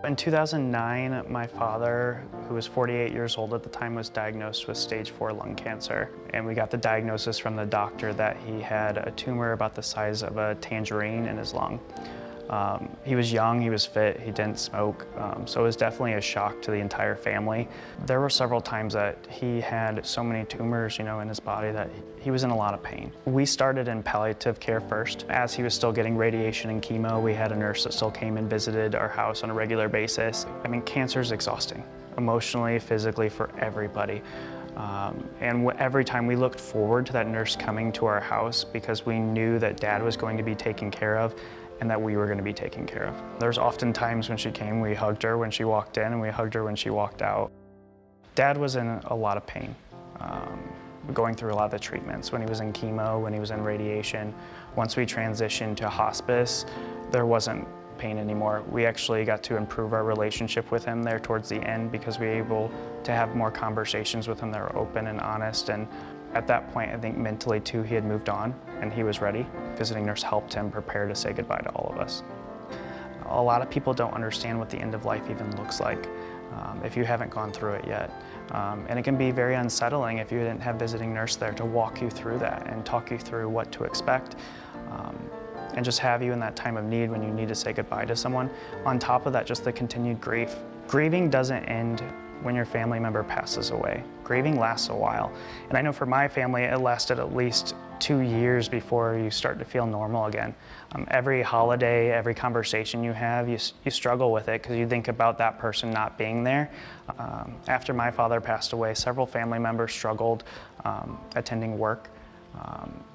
In 2009, my father, who was 48 years old at the time, was diagnosed with stage 4 lung cancer. And we got the diagnosis from the doctor that he had a tumor about the size of a tangerine in his lung. He was young, he was fit, he didn't smoke, so it was definitely a shock to the entire family. There were several times that he had so many tumors, in his body that he was in a lot of pain. We started in palliative care first. As he was still getting radiation and chemo, we had a nurse that still came and visited our house on a regular basis. I mean, cancer is exhausting, emotionally, physically, for everybody. And every time we looked forward to that nurse coming to our house because we knew that Dad was going to be taken care of and that we were going to be taken care of. There's often times when she came, we hugged her when she walked in and we hugged her when she walked out. Dad was in a lot of pain, going through a lot of the treatments when he was in chemo, when he was in radiation. Once we transitioned to hospice, there wasn't pain anymore. We actually got to improve our relationship with him there towards the end because we were able to have more conversations with him that were open and honest. And at that point, I think mentally too, he had moved on and he was ready. Visiting nurse helped him prepare to say goodbye to all of us. A lot of people don't understand what the end of life even looks like if you haven't gone through it yet. And it can be very unsettling if you didn't have visiting nurse there to walk you through that and talk you through what to expect. And just have you in that time of need when you need to say goodbye to someone. On top of that, just the continued grief. Grieving doesn't end when your family member passes away. Grieving lasts a while. And I know for my family, it lasted at least 2 years before you start to feel normal again. Every holiday, every conversation you have, you struggle with it because you think about that person not being there. After my father passed away, several family members struggled attending work.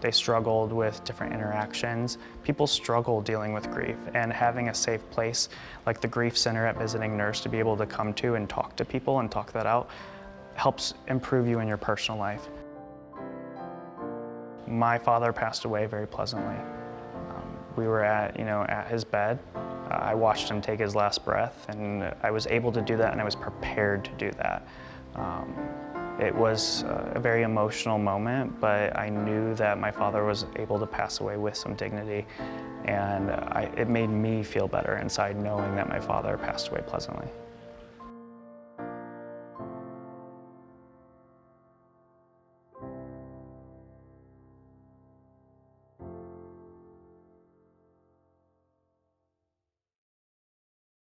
They struggled with different interactions. People struggle dealing with grief, and having a safe place like the Grief Center at Visiting Nurse to be able to come to and talk to people and talk that out helps improve you in your personal life. My father passed away very pleasantly. We were at his bed. I watched him take his last breath, and I was able to do that, and I was prepared to do that. It was a very emotional moment, but I knew that my father was able to pass away with some dignity, and it made me feel better inside knowing that my father passed away pleasantly.